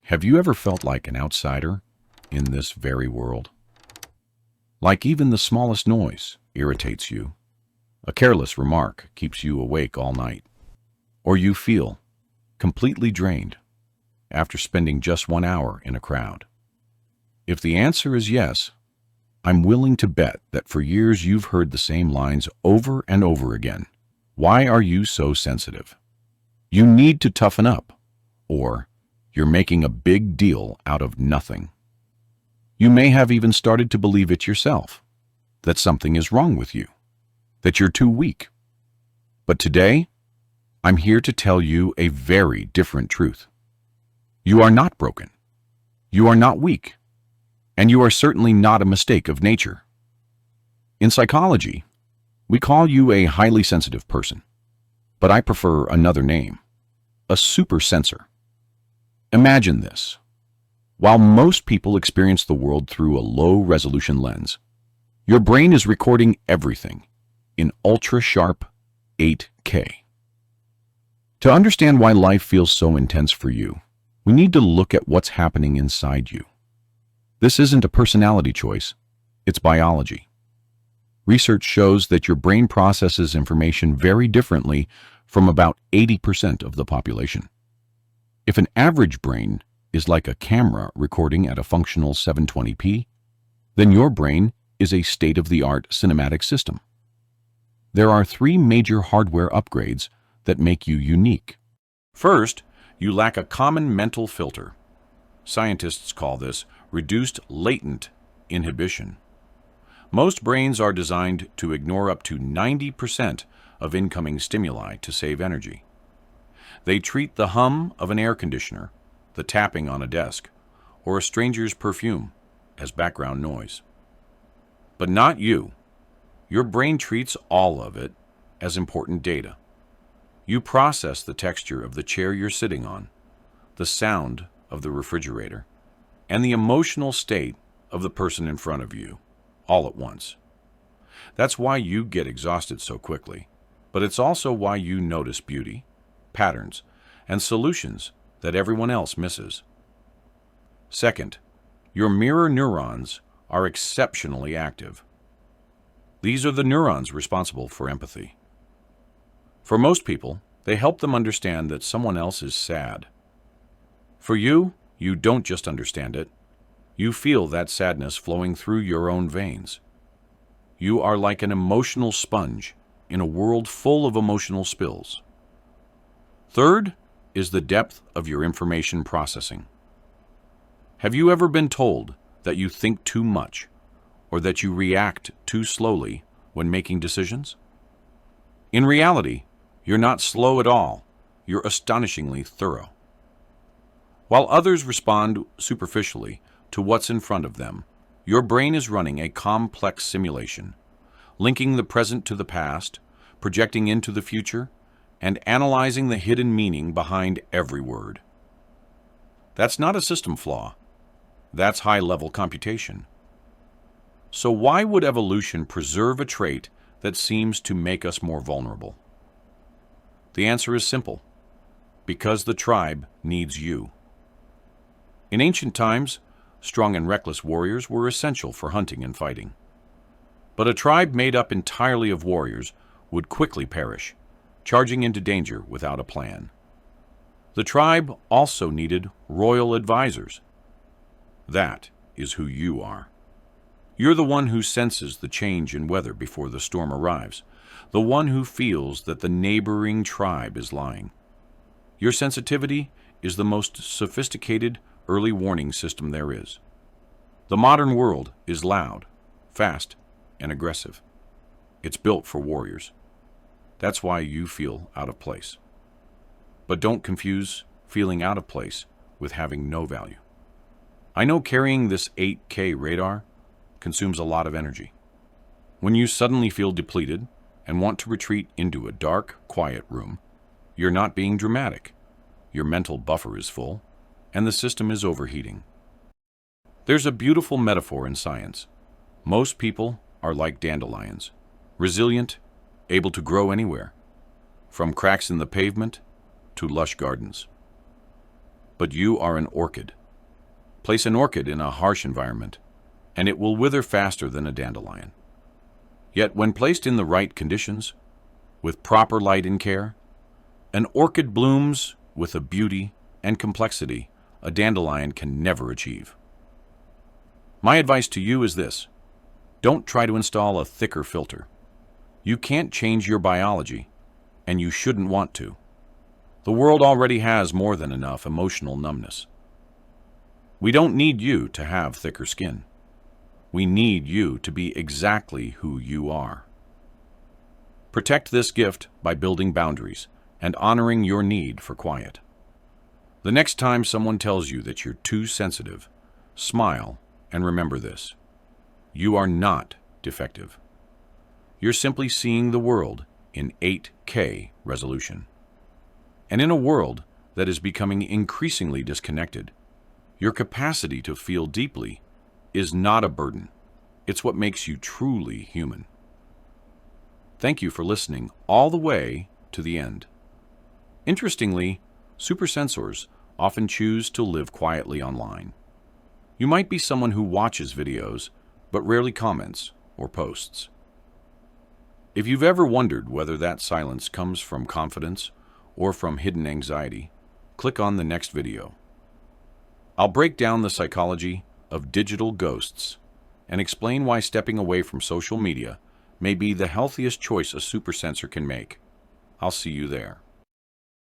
Have you ever felt like an outsider in this very world? Like even the smallest noise irritates you. A careless remark keeps you awake all night. Or you feel completely drained after spending just 1 hour in a crowd. If the answer is yes, I'm willing to bet that for years you've heard the same lines over and over again. Why are you so sensitive? You need to toughen up. Or you're making a big deal out of nothing. You may have even started to believe it yourself, that something is wrong with you, that you're too weak. But today, I'm here to tell you a very different truth. You are not broken. You are not weak. And you are certainly not a mistake of nature. In psychology, we call you a highly sensitive person, but I prefer another name, a supersensor. Imagine this. While most people experience the world through a low-resolution lens, your brain is recording everything in ultra-sharp 8K. To understand why life feels so intense for you, we need to look at what's happening inside you. This isn't a personality choice, it's biology. Research shows that your brain processes information very differently from about 80% of the population. If an average brain is like a camera recording at a functional 720p, then your brain is a state-of-the-art cinematic system. There are 3 major hardware upgrades that make you unique. First, you lack a common mental filter. Scientists call this reduced latent inhibition. Most brains are designed to ignore up to 90% of incoming stimuli to save energy. They treat the hum of an air conditioner, the tapping on a desk, or a stranger's perfume as background noise. But not you. Your brain treats all of it as important data. You process the texture of the chair you're sitting on, the sound of the refrigerator, and the emotional state of the person in front of you, all at once. That's why you get exhausted so quickly, but it's also why you notice beauty, patterns, and solutions that everyone else misses. Second, your mirror neurons are exceptionally active. These are the neurons responsible for empathy. For most people, they help them understand that someone else is sad. For you, you don't just understand it. You feel that sadness flowing through your own veins. You are like an emotional sponge in a world full of emotional spills. Third is the depth of your information processing. Have you ever been told that you think too much or that you react too slowly when making decisions? In reality, you're not slow at all. You're astonishingly thorough. While others respond superficially to what's in front of them, your brain is running a complex simulation, linking the present to the past, projecting into the future, and analyzing the hidden meaning behind every word. That's not a system flaw. That's high-level computation. So why would evolution preserve a trait that seems to make us more vulnerable? The answer is simple. Because the tribe needs you. In ancient times, strong and reckless warriors were essential for hunting and fighting. But a tribe made up entirely of warriors would quickly perish, charging into danger without a plan. The tribe also needed royal advisors. That is who you are. You're the one who senses the change in weather before the storm arrives, the one who feels that the neighboring tribe is lying. Your sensitivity is the most sophisticated early warning system there is. The modern world is loud, fast, and aggressive. It's built for warriors. That's why you feel out of place. But don't confuse feeling out of place with having no value. I know carrying this 8K radar consumes a lot of energy. When you suddenly feel depleted and want to retreat into a dark, quiet room, you're not being dramatic. Your mental buffer is full, and the system is overheating. There's a beautiful metaphor in science. Most people are like dandelions, resilient, able to grow anywhere, from cracks in the pavement to lush gardens. But you are an orchid. Place an orchid in a harsh environment, and it will wither faster than a dandelion. Yet when placed in the right conditions, with proper light and care, an orchid blooms with a beauty and complexity a dandelion can never achieve. My advice to you is this: don't try to install a thicker filter. You can't change your biology, and you shouldn't want to. The world already has more than enough emotional numbness. We don't need you to have thicker skin. We need you to be exactly who you are. Protect this gift by building boundaries and honoring your need for quiet. The next time someone tells you that you're too sensitive, smile and remember this: you are not defective. You're simply seeing the world in 8K resolution. And in a world that is becoming increasingly disconnected, your capacity to feel deeply is not a burden. It's what makes you truly human. Thank you for listening all the way to the end. Interestingly, supersensors often choose to live quietly online. You might be someone who watches videos but rarely comments or posts. If you've ever wondered whether that silence comes from confidence or from hidden anxiety, click on the next video. I'll break down the psychology of digital ghosts and explain why stepping away from social media may be the healthiest choice a supersensor can make. I'll see you there.